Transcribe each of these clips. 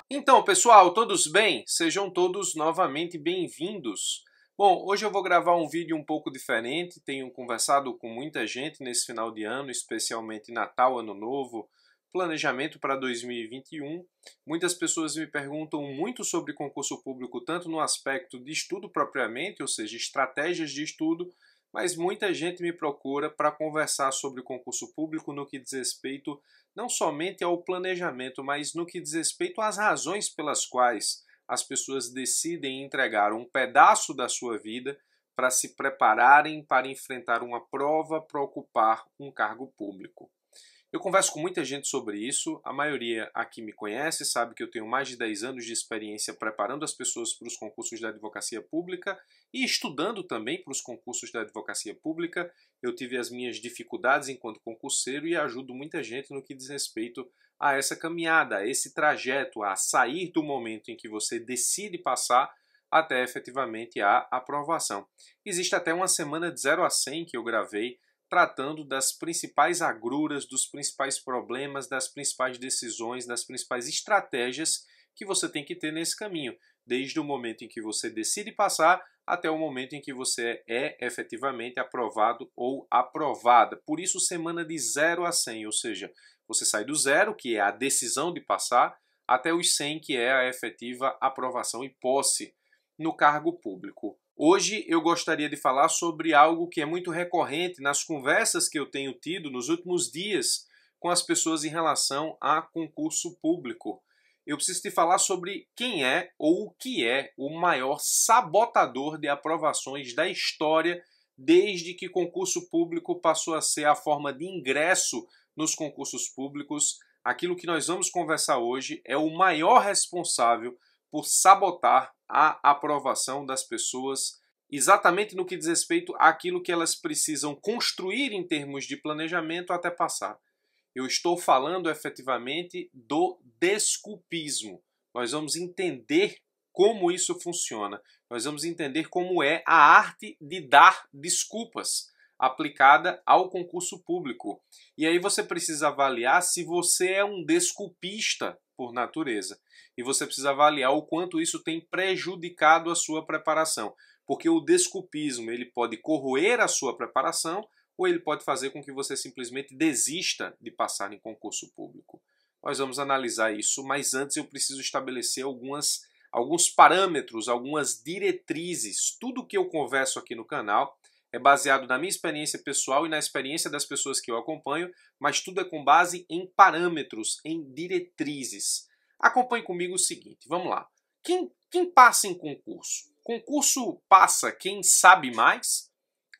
Então, pessoal, todos bem? Sejam todos novamente bem-vindos. Bom, hoje eu vou gravar um vídeo um pouco diferente. Tenho conversado com muita gente nesse final de ano, especialmente Natal, Ano Novo, planejamento para 2021. Muitas pessoas me perguntam muito sobre concurso público, tanto no aspecto de estudo propriamente, ou seja, estratégias de estudo, mas muita gente me procura para conversar sobre concurso público no que diz respeito não somente ao planejamento, mas no que diz respeito às razões pelas quais as pessoas decidem entregar um pedaço da sua vida para se prepararem para enfrentar uma prova para ocupar um cargo público. Eu converso com muita gente sobre isso, a maioria aqui me conhece, sabe que eu tenho mais de 10 anos de experiência preparando as pessoas para os concursos da advocacia pública e estudando também para os concursos da advocacia pública. Eu tive as minhas dificuldades enquanto concurseiro e ajudo muita gente no que diz respeito a essa caminhada, a esse trajeto, a sair do momento em que você decide passar até efetivamente a aprovação. Existe até uma semana de 0 a 100 que eu gravei tratando das principais agruras, dos principais problemas, das principais decisões, das principais estratégias que você tem que ter nesse caminho, desde o momento em que você decide passar até o momento em que você é efetivamente aprovado ou aprovada. Por isso, semana de 0 a 100, ou seja, você sai do 0, que é a decisão de passar, até os 100, que é a efetiva aprovação e posse no cargo público. Hoje eu gostaria de falar sobre algo que é muito recorrente nas conversas que eu tenho tido nos últimos dias com as pessoas em relação a concurso público. Eu preciso te falar sobre quem é ou o que é o maior sabotador de aprovações da história desde que concurso público passou a ser a forma de ingresso nos concursos públicos. Aquilo que nós vamos conversar hoje é o maior responsável por sabotar a aprovação das pessoas, exatamente no que diz respeito àquilo que elas precisam construir em termos de planejamento até passar. Eu estou falando efetivamente do desculpismo. Nós vamos entender como isso funciona. Nós vamos entender como é a arte de dar desculpas aplicada ao concurso público. E aí você precisa avaliar se você é um desculpista por natureza. E você precisa avaliar o quanto isso tem prejudicado a sua preparação. Porque o desculpismo ele pode corroer a sua preparação ou ele pode fazer com que você simplesmente desista de passar em concurso público. Nós vamos analisar isso, mas antes eu preciso estabelecer alguns parâmetros, algumas diretrizes. Tudo que eu converso aqui no canal é baseado na minha experiência pessoal e na experiência das pessoas que eu acompanho, mas tudo é com base em parâmetros, em diretrizes. Acompanhe comigo o seguinte, vamos lá. Quem passa em concurso? Concurso passa quem sabe mais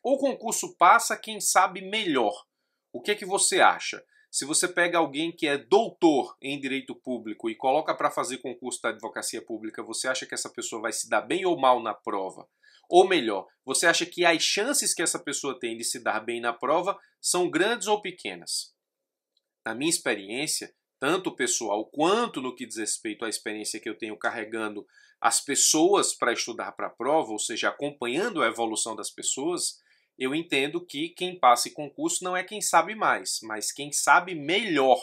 ou concurso passa quem sabe melhor? O que é que você acha? Se você pega alguém que é doutor em direito público e coloca para fazer concurso da advocacia pública, você acha que essa pessoa vai se dar bem ou mal na prova? Ou melhor, você acha que as chances que essa pessoa tem de se dar bem na prova são grandes ou pequenas? Na minha experiência, tanto pessoal quanto no que diz respeito à experiência que eu tenho carregando as pessoas para estudar para a prova, ou seja, acompanhando a evolução das pessoas, eu entendo que quem passa em concurso não é quem sabe mais, mas quem sabe melhor.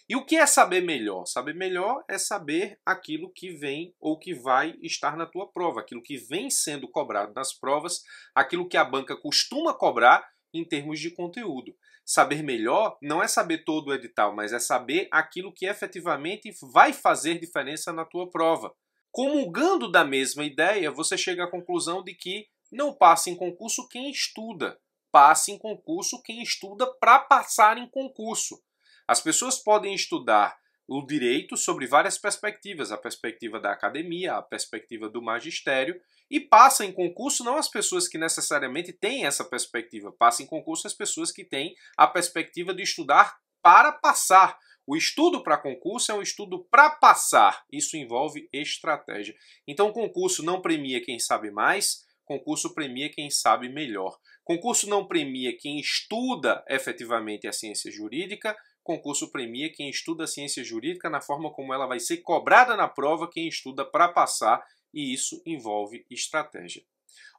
E o que é saber melhor? Saber melhor é saber aquilo que vem ou que vai estar na tua prova, aquilo que vem sendo cobrado nas provas, aquilo que a banca costuma cobrar em termos de conteúdo. Saber melhor não é saber todo o edital, mas é saber aquilo que efetivamente vai fazer diferença na tua prova. Comungando da mesma ideia, você chega à conclusão de que não passa em concurso quem estuda, passa em concurso quem estuda para passar em concurso. As pessoas podem estudar o direito sobre várias perspectivas, a perspectiva da academia, a perspectiva do magistério, e passa em concurso não as pessoas que necessariamente têm essa perspectiva, passa em concurso as pessoas que têm a perspectiva de estudar para passar. O estudo para concurso é um estudo para passar, isso envolve estratégia. Então o concurso não premia quem sabe mais, concurso premia quem sabe melhor. Concurso não premia quem estuda efetivamente a ciência jurídica, concurso premia quem estuda a ciência jurídica na forma como ela vai ser cobrada na prova, quem estuda para passar, e isso envolve estratégia.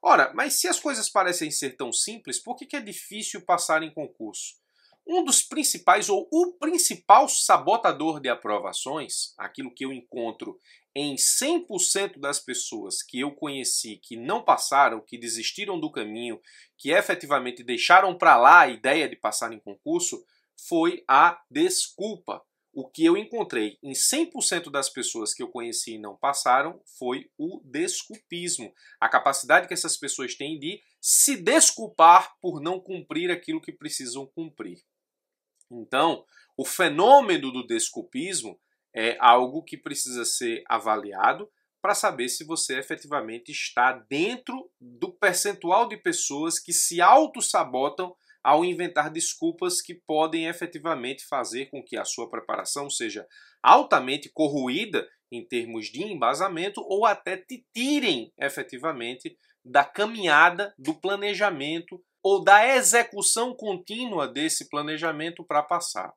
Ora, mas se as coisas parecem ser tão simples, por que é difícil passar em concurso? Um dos principais, ou o principal sabotador de aprovações, aquilo que eu encontro em 100% das pessoas que eu conheci que não passaram, que desistiram do caminho, que efetivamente deixaram para lá a ideia de passar em concurso, foi a desculpa. O que eu encontrei em 100% das pessoas que eu conheci e não passaram foi o desculpismo. A capacidade que essas pessoas têm de se desculpar por não cumprir aquilo que precisam cumprir. Então, o fenômeno do desculpismo é algo que precisa ser avaliado para saber se você efetivamente está dentro do percentual de pessoas que se auto-sabotam ao inventar desculpas que podem efetivamente fazer com que a sua preparação seja altamente corroída em termos de embasamento ou até te tirem efetivamente da caminhada, do planejamento ou da execução contínua desse planejamento para passar.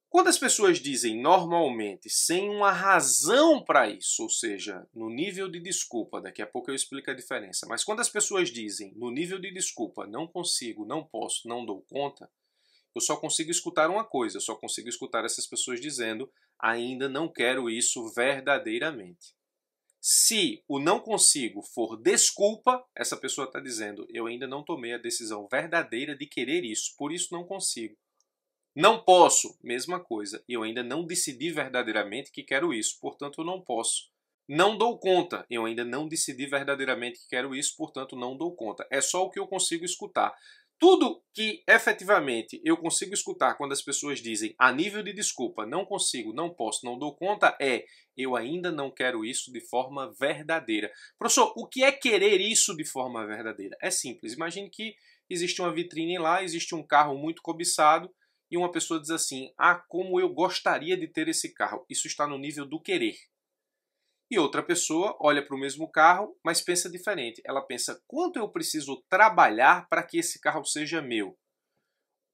Quando as pessoas dizem normalmente, sem uma razão para isso, ou seja, no nível de desculpa, daqui a pouco eu explico a diferença, mas quando as pessoas dizem no nível de desculpa, não consigo, não posso, não dou conta, eu só consigo escutar uma coisa, eu só consigo escutar essas pessoas dizendo ainda não quero isso verdadeiramente. Se o não consigo for desculpa, essa pessoa está dizendo eu ainda não tomei a decisão verdadeira de querer isso, por isso não consigo. Não posso, mesma coisa, eu ainda não decidi verdadeiramente que quero isso, portanto eu não posso. Não dou conta, eu ainda não decidi verdadeiramente que quero isso, portanto não dou conta. É só o que eu consigo escutar. Tudo que efetivamente eu consigo escutar quando as pessoas dizem a nível de desculpa, não consigo, não posso, não dou conta, é eu ainda não quero isso de forma verdadeira. Professor, o que é querer isso de forma verdadeira? É simples, imagine que existe uma vitrine lá, existe um carro muito cobiçado, e uma pessoa diz assim, como eu gostaria de ter esse carro. Isso está no nível do querer. E outra pessoa olha para o mesmo carro, mas pensa diferente. Ela pensa, quanto eu preciso trabalhar para que esse carro seja meu?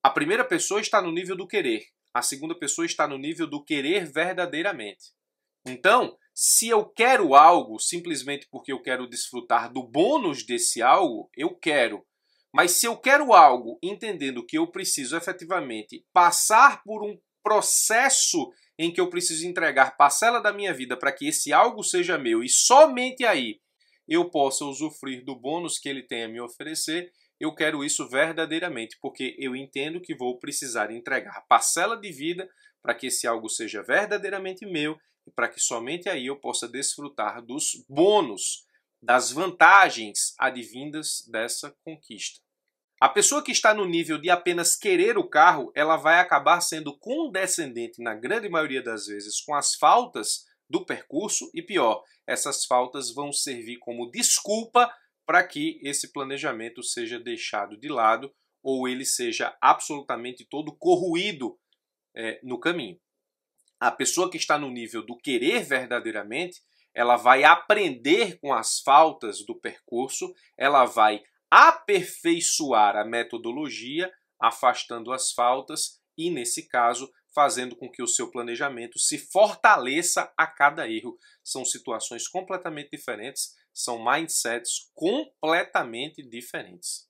A primeira pessoa está no nível do querer. A segunda pessoa está no nível do querer verdadeiramente. Então, se eu quero algo simplesmente porque eu quero desfrutar do bônus desse algo, eu quero. Mas se eu quero algo entendendo que eu preciso efetivamente passar por um processo em que eu preciso entregar parcela da minha vida para que esse algo seja meu e somente aí eu possa usufruir do bônus que ele tem a me oferecer, eu quero isso verdadeiramente, porque eu entendo que vou precisar entregar parcela de vida para que esse algo seja verdadeiramente meu e para que somente aí eu possa desfrutar dos bônus, das vantagens advindas dessa conquista. A pessoa que está no nível de apenas querer o carro, ela vai acabar sendo condescendente, na grande maioria das vezes, com as faltas do percurso e pior, essas faltas vão servir como desculpa para que esse planejamento seja deixado de lado ou ele seja absolutamente todo corroído no caminho. A pessoa que está no nível do querer verdadeiramente, ela vai aprender com as faltas do percurso, ela vai aperfeiçoar a metodologia, afastando as faltas e, nesse caso, fazendo com que o seu planejamento se fortaleça a cada erro. São situações completamente diferentes, são mindsets completamente diferentes.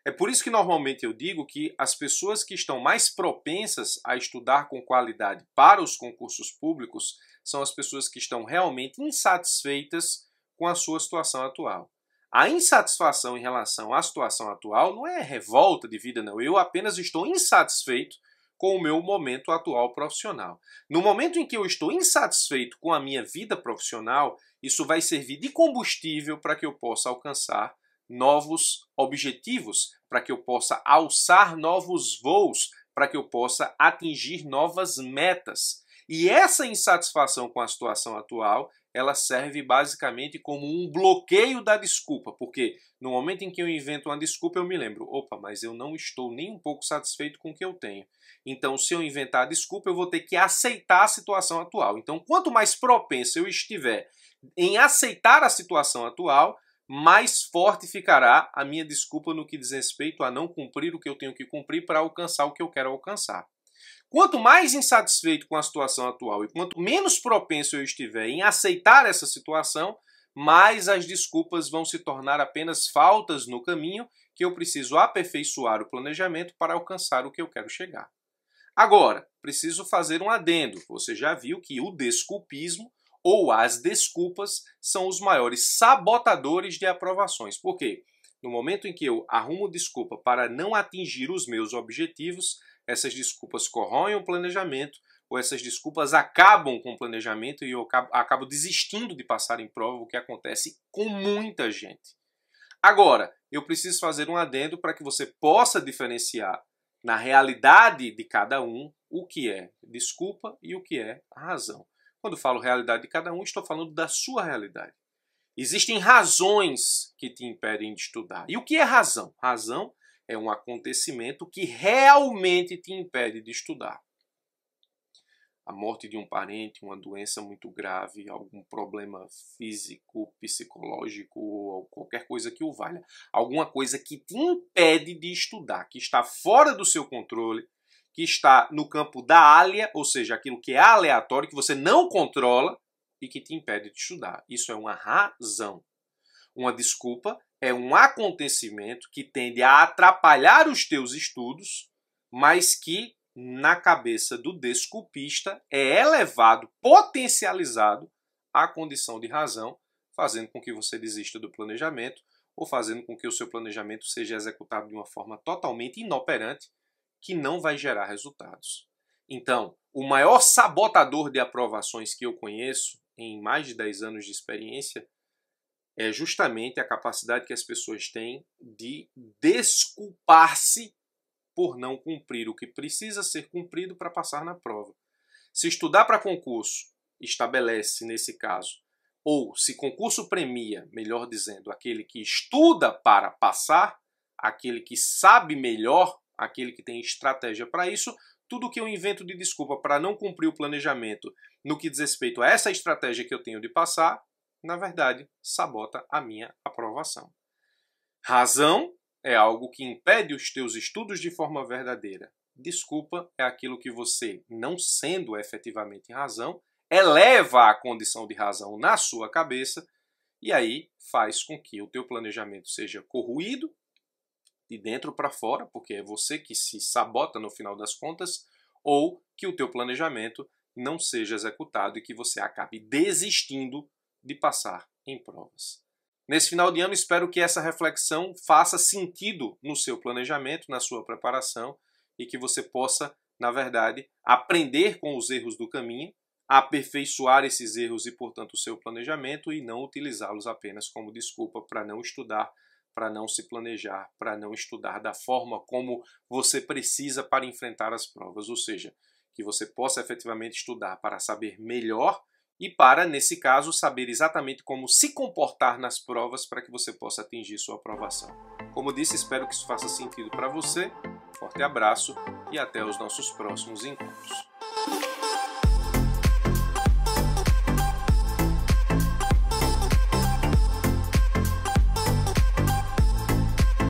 É por isso que normalmente eu digo que as pessoas que estão mais propensas a estudar com qualidade para os concursos públicos são as pessoas que estão realmente insatisfeitas com a sua situação atual. A insatisfação em relação à situação atual não é revolta de vida, não. Eu apenas estou insatisfeito com o meu momento atual profissional. No momento em que eu estou insatisfeito com a minha vida profissional, isso vai servir de combustível para que eu possa alcançar novos objetivos, para que eu possa alçar novos voos, para que eu possa atingir novas metas. E essa insatisfação com a situação atual, ela serve basicamente como um bloqueio da desculpa, porque no momento em que eu invento uma desculpa, eu me lembro, opa, mas eu não estou nem um pouco satisfeito com o que eu tenho. Então, se eu inventar a desculpa, eu vou ter que aceitar a situação atual. Então, quanto mais propenso eu estiver em aceitar a situação atual, mais forte ficará a minha desculpa no que diz respeito a não cumprir o que eu tenho que cumprir para alcançar o que eu quero alcançar. Quanto mais insatisfeito com a situação atual e quanto menos propenso eu estiver em aceitar essa situação, mais as desculpas vão se tornar apenas faltas no caminho que eu preciso aperfeiçoar o planejamento para alcançar o que eu quero chegar. Agora, preciso fazer um adendo. Você já viu que o desculpismo ou as desculpas são os maiores sabotadores de aprovações. Por quê? No momento em que eu arrumo desculpa para não atingir os meus objetivos, essas desculpas corroem o planejamento, ou essas desculpas acabam com o planejamento e eu acabo desistindo de passar em prova, o que acontece com muita gente. Agora, eu preciso fazer um adendo para que você possa diferenciar na realidade de cada um o que é desculpa e o que é razão. Quando falo realidade de cada um, estou falando da sua realidade. Existem razões que te impedem de estudar. E o que é razão? Razão é um acontecimento que realmente te impede de estudar. A morte de um parente, uma doença muito grave, algum problema físico, psicológico ou qualquer coisa que o valha. Alguma coisa que te impede de estudar, que está fora do seu controle, que está no campo da ália, ou seja, aquilo que é aleatório, que você não controla e que te impede de estudar. Isso é uma razão. Uma desculpa é um acontecimento que tende a atrapalhar os teus estudos, mas que na cabeça do desculpista é elevado, potencializado à condição de razão, fazendo com que você desista do planejamento ou fazendo com que o seu planejamento seja executado de uma forma totalmente inoperante que não vai gerar resultados. Então, o maior sabotador de aprovações que eu conheço em mais de 10 anos de experiência é justamente a capacidade que as pessoas têm de desculpar-se por não cumprir o que precisa ser cumprido para passar na prova. Se estudar para concurso estabelece, nesse caso, ou se concurso premia, melhor dizendo, aquele que estuda para passar, aquele que sabe melhor, aquele que tem estratégia para isso, tudo que eu invento de desculpa para não cumprir o planejamento no que diz respeito a essa estratégia que eu tenho de passar, na verdade, sabota a minha aprovação. Razão é algo que impede os teus estudos de forma verdadeira. Desculpa é aquilo que você, não sendo efetivamente razão, eleva a condição de razão na sua cabeça e aí faz com que o teu planejamento seja corroído de dentro para fora, porque é você que se sabota no final das contas, ou que o teu planejamento não seja executado e que você acabe desistindo de passar em provas. Nesse final de ano, espero que essa reflexão faça sentido no seu planejamento, na sua preparação, e que você possa, na verdade, aprender com os erros do caminho, aperfeiçoar esses erros e, portanto, o seu planejamento e não utilizá-los apenas como desculpa para não estudar, para não se planejar, para não estudar da forma como você precisa para enfrentar as provas. Ou seja, que você possa efetivamente estudar para saber melhor e para, nesse caso, saber exatamente como se comportar nas provas para que você possa atingir sua aprovação. Como disse, espero que isso faça sentido para você. Forte abraço e até os nossos próximos encontros.